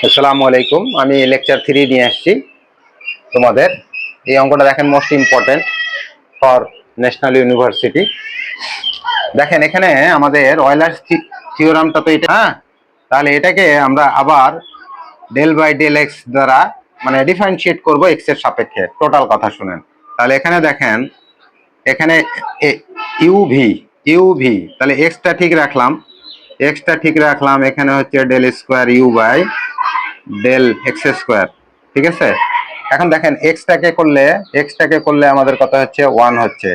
আসসালামু আলাইকুম। আমি লেকচার 3 নিয়ে আসছি তোমাদের। এই অঙ্কটা দেখেন, most important for national university. দেখেন এখানে আমাদের অয়লার্স থিওরামটা তো এটা, হ্যাঁ। তাহলে এটাকে আমরা আবার ডেল বাই ডেল এক্স দ্বারা মানে ডিফারেন্সিয়েট করব এক্স এর সাপেক্ষে। টোটাল কথা শুনেন। তাহলে এখানে দেখেন, এখানে ইউভি ইউভি তাহলে এক্সটা ঠিক রাখলাম, এখানে হচ্ছে del square u by del x square, ঠিক আছে। এখন দেখেন এক্সটাকে করলে আমাদের কত হচ্ছে, 1 হচ্ছে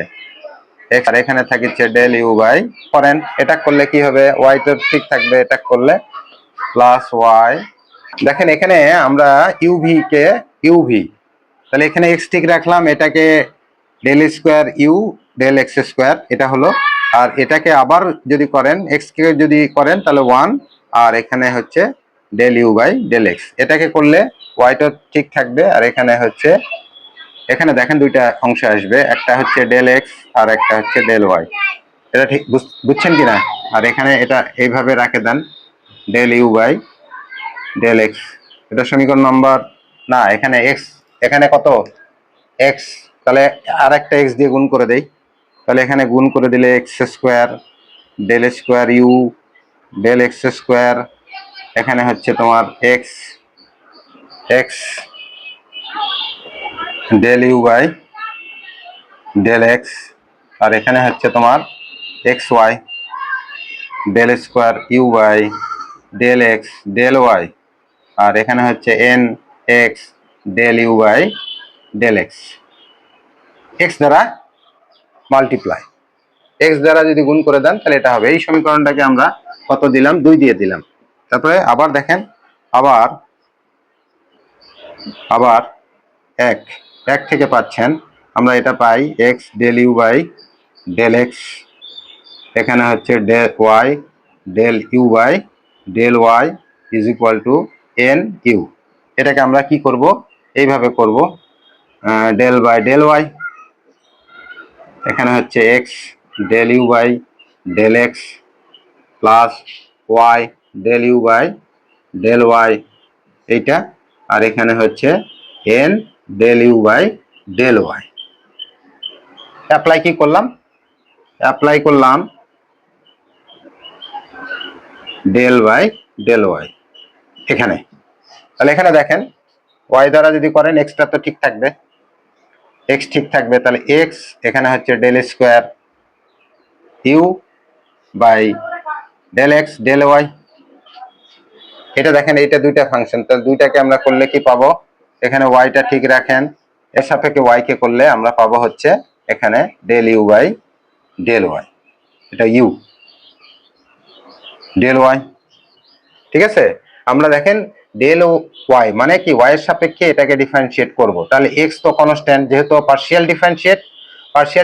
এক্স, আর এখানে থাকছে ডেল ইউ বাই, করেন এটা করলে কি হবে, ওয়াই তো ঠিক থাকবে, এটা করলে প্লাস ওয়াই। দেখেন এখানে আমরা ইউভি তাহলে এখানে এক্স ঠিক রাখলাম, এটাকে del square u del x square এটা হলো, আর এটাকে আবার যদি করেন এক্স কে যদি করেন তাহলে 1, আর এখানে হচ্ছে del u by del x. এটাকে করলে ওয়াইটা ঠিক থাকবে, আর এখানে হচ্ছে, এখানে দেখেন দুইটা অংশ আসবে, একটা হচ্ছে ডেল এক্স আর একটা হচ্ছে ডেল ওয়াই। এটা ঠিক বুঝছেন কিনা? আর এখানে এটা এইভাবে রাখে দেন, del u by del x. এটা সমীকরণ নম্বর না, এখানে এক্স, এখানে কত এক্স, তাহলে আর একটা এক্স দিয়ে গুণ করে দেই। তাহলে এখানে গুণ করে দিলে x square del square u del x square, এখানে হচ্ছে তোমার x x del u by del x, আর এখানে হচ্ছে তোমার x y del square u by del x del y, আর এখানে হচ্ছে n x del u by del x. X দ্বারা মাল্টিপ্লাই, এক্স দ্বারা যদি গুণ করে দেন তাহলে এটা হবে। এই সমীকরণটাকে আমরা কত দিলাম, 2 দিয়ে দিলাম। তারপরে আবার দেখেন, আবার আবার এক এক থেকে পাচ্ছেন আমরা, এটা পাই x del u by del x, এখানে হচ্ছে del y del u by del y is equal to n u. এটাকে আমরা কি করব, এইভাবে করব, ডেল বাই ডেল ওয়াই, এখানে হচ্ছে x del u by del x plus y del u by del y এইটা, আর এখানে হচ্ছে n del u by del y. Apply করলাম ডেল বাই ডেল ওয়াই এখানে। তাহলে এখানে দেখেন ওয়াই দ্বারা যদি করেন এক্সটা তো ঠিক থাকবে, এক্স ঠিক থাকবে, তাহলে এক্স এখানে হচ্ছে del square u by del x del y. এটা দেখেন, এইটা দুইটা ফাংশন, তাহলে দুইটাকে আমরা করলে কি পাবো, এখানে ওয়াইটা ঠিক রাখেন, এর সাপেক্ষে ওয়াই কে করলে আমরা পাবো হচ্ছে এখানে del u by del y, এটা ইউ ডেল ওয়াই, ঠিক আছে। আমরা দেখেন ডেল ওয়াই মানে কি, ওয়াই এর সাপেক্ষে এটাকে ডিফারেন্সিয়েট করব, তাহলে এক্স তো কনস্ট্যান্ট, যেহেতু পার্শিয়াল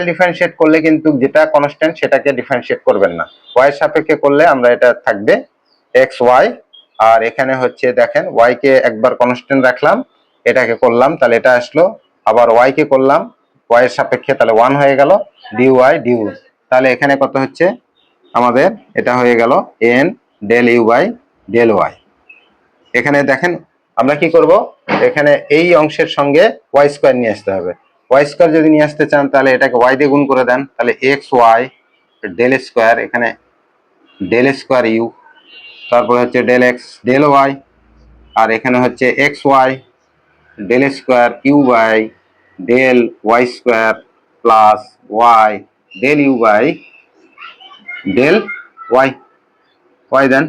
ডিফারেন্সিয়েট করলে কিন্তু যেটা কনস্ট্যান্ট সেটাকে ডিফারেন্সিয়েট করবেন না, ওয়াই এর সাপেক্ষে করলে আমরা এটা থাকবে এক্স ওয়াই, আর এখানে হচ্ছে দেখেন ওয়াই কে একবার কনস্ট্যান্ট রাখলাম, এটাকে করলাম তাহলে এটা আসলো, আবার ওয়াই কে করলাম ওয়াই এর সাপেক্ষে, তাহলে 1 হয়ে গেল ডি ওয়াই ডিউ। তাহলে এখানে কত হচ্ছে আমাদের, এটা হয়ে গেল n del u by del y. এখানে দেখেন আমরা কি করব, এখানে এই অংশের সঙ্গে ওয়াই স্কোয়ার নিয়ে আসতে হবে। ওয়াই স্কোয়ার যদি নিয়ে আসতে চান তাহলে এটাকে ওয়াই দিয়ে গুণ করে দেন, তাহলে এক্স ওয়াই ডেল স্কোয়ার, এখানে ডেল স্কোয়ার ইউ, তারপরে হচ্ছে ডেল এক্স ডেল ওয়াই, আর এখানে হচ্ছে x y del square u by del y square plus y del u by del y, y দেন,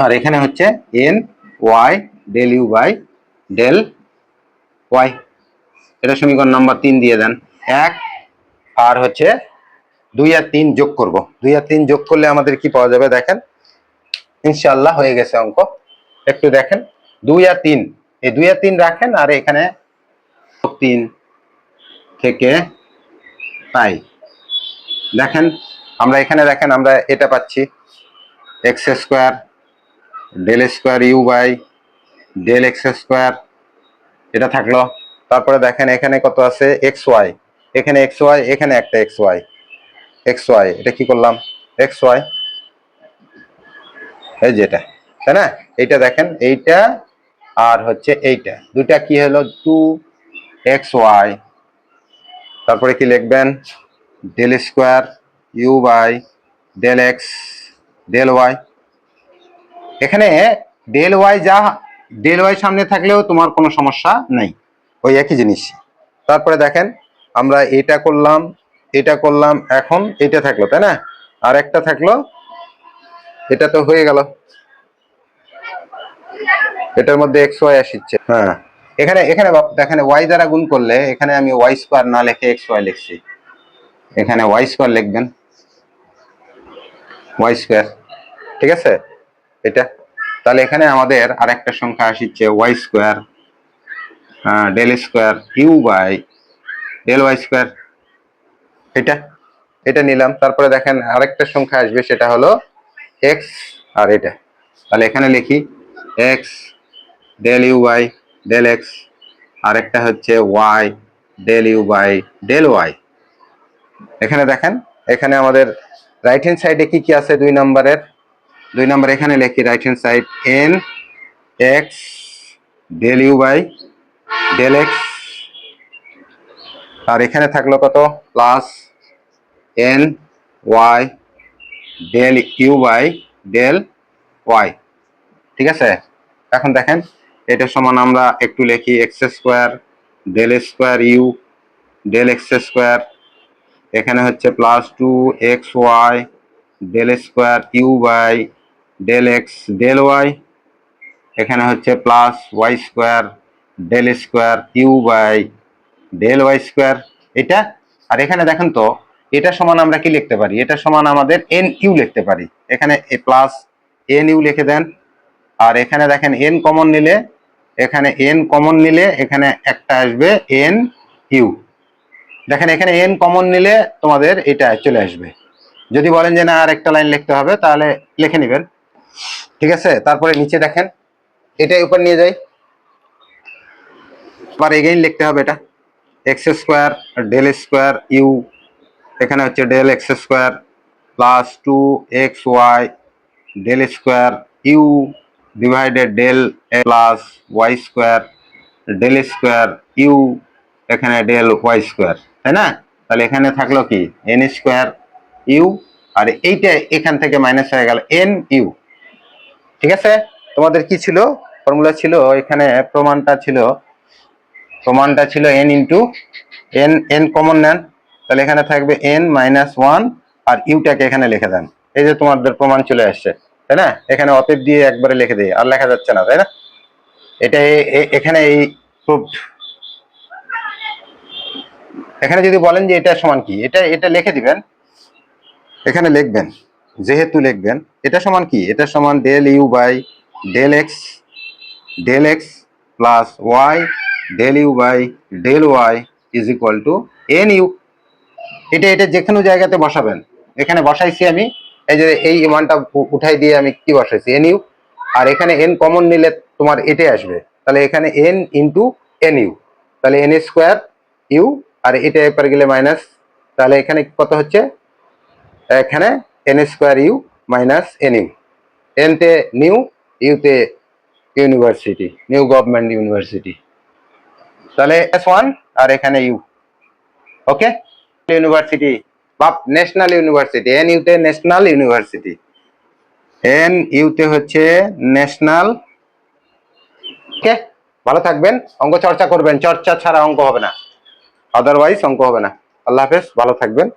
আর এখানে হচ্ছে n y del u by del y. এটা সমীকরণ নাম্বার 3 দিয়ে দেন। এক আর হচ্ছে 2 আর 3 যোগ করব, 2 আর 3 যোগ করলে আমাদের কি পাওয়া যাবে, দেখেন ইনশাআল্লাহ হয়ে গেছে অঙ্ক। একটু দেখেন 2 আর 3, এই 2 আর 3 রাখেন, আর এখানে 3 থেকে পাই, দেখেন আমরা এখানে দেখেন আমরা এটা পাচ্ছি x square del square u by del x square, এটা থাকলো। তারপরে দেখেন এখানে কত আছে, এক্স ওয়াই, এখানে এক্স ওয়াই, এখানে একটা এক্স ওয়াই, এটা কি করলাম এক্স ওয়াই, এই যে এটা তাই না? এইটা দেখেন, এইটা আর হচ্ছে এইটা দুইটা কি হলো 2xy, তারপরে কি লিখবেন del square u by del x del y. এখানে ডেল ওয়াই যা, ডেল ওয়াই সামনে থাকলেও তোমার কোনো সমস্যা নেই, ওই একই জিনিস। তারপরে দেখেন আমরা এটা করলাম, এখন এটা থাকলো তাই না, আর একটা থাকলো, এটা তো হয়ে গেল, এটার মধ্যে এক্স ওয়াই আসছে। হ্যাঁ, এখানে এখানে দেখেন ওয়াই দ্বারা গুণ করলে এখানে আমি ওয়াই স্কোয়ার না লিখে এক্স ওয়াই লিখছি, এখানে ওয়াই স্কোয়ার লিখবেন, ওয়াই স্কোয়ার, ঠিক আছে এটা। তাহলে এখানে আমাদের আরেকটা সংখ্যা আসছে y square del square u by del y square, এটা এটা নিলাম। তারপরে দেখেন আরেকটা সংখ্যা আসবে, সেটা হলো এক্স আর এটা, তাহলে এখানে লিখি x del u by del x, আরেকটা হচ্ছে y del u by del y. এখানে দেখেন, এখানে আমাদের রাইট হ্যান্ড সাইডে কি কি আছে, 2 নম্বর এখানে লিখি right hand side n x del u by del x, আর এখানে থাকলো কত plus n y del u by del y, ঠিক আছে। এখন দেখেন এটা সমান আমরা একটু লিখি x square del square u del x square, এখানে হচ্ছে plus 2xy del square u by del x del y, এখানে হচ্ছে plus y square del square u by del y square, এটা। আর এখানে দেখেন তো এটা সমান আমরা কি লিখতে পারি, এটা সমান আমাদের এন ইউ লিখতে পারি, এখানে প্লাস এন ইউ লিখে দেন। আর এখানে দেখেন এন কমন নিলে, এখানে এন কমন নিলে এখানে একটা আসবে এন ইউ, দেখেন এখানে এন কমন নিলে তোমাদের এটা চলে আসবে। যদি বলেন যে না আর একটা লাইন লিখতে হবে তাহলে লিখে নেবেন, ঠিক আছে। তারপরে নিচে দেখেন এটাই উপর নিয়ে যাই, আবার এগেইন লিখতে হবে এটা x square del square u, এখানে হচ্ছে del x square plus 2xy del square u divided del plus y square del square u, এখানে ডেল ওয়াই স্কোয়ার, তাই না। তাহলে এখানে থাকলো কি এন স্কোয়ার ইউ, আর এইটা এখান থেকে মাইনাস হয়ে গেল এন ইউ, ঠিক আছে। তোমাদের কি ছিল ফর্মুলা ছিল, এখানে প্রমাণটা ছিল N into N, N common নেন, তাহলে এখানে থাকবে এন মাইনাস ওয়ান, আর ইউটাকে এখানে লিখে দেন, এই যে তোমাদের প্রমাণ চলে আসছে, তাই না। এখানে অতএব দিয়ে একবারে লিখে দিই, আর লেখা যাচ্ছে না, তাই না। এটা এখানে এই প্রুফড। এখানে যদি বলেন যে এটা সমান কি, এটা লিখে দিবেন, এখানে লিখবেন, যেহেতু লিখবেন এটা সমান কি, এটা সমান del u by del x plus y del u by del y is equal to n u. এটা যে কোনো জায়গাতে বসাবেন, এখানে বসাইছি আমি, এই যে এই মানটা উঠাই দিয়ে আমি কি বসাইছি এন ইউ, আর এখানে এন কমন নিলে তোমার এটাই আসবে, তাহলে এখানে এন ইন্টু এন ইউ, তাহলে এন স্কোয়ার ইউ, আর এটা একবার গেলে মাইনাস, তাহলে এখানে কত হচ্ছে, এখানে n square u minus n u, n তে নিউ, ইউতে ইউনিভার্সিটি, নিউ গভর্নমেন্ট ইউনিভার্সিটি, তাহলে S1 আর এখানে ইউ, ওকে। ইউনিভার্সিটি বা ন্যাশনাল ইউনিভার্সিটি, এন ইউতে ন্যাশনাল ইউনিভার্সিটি, এন ইউতে হচ্ছে ন্যাশনাল, ওকে। ভালো থাকবেন, অঙ্ক চর্চা করবেন, চর্চা ছাড়া অঙ্ক হবে না, আদারওয়াইজ অঙ্ক হবে না। আল্লাহ হাফেজ, ভালো থাকবেন।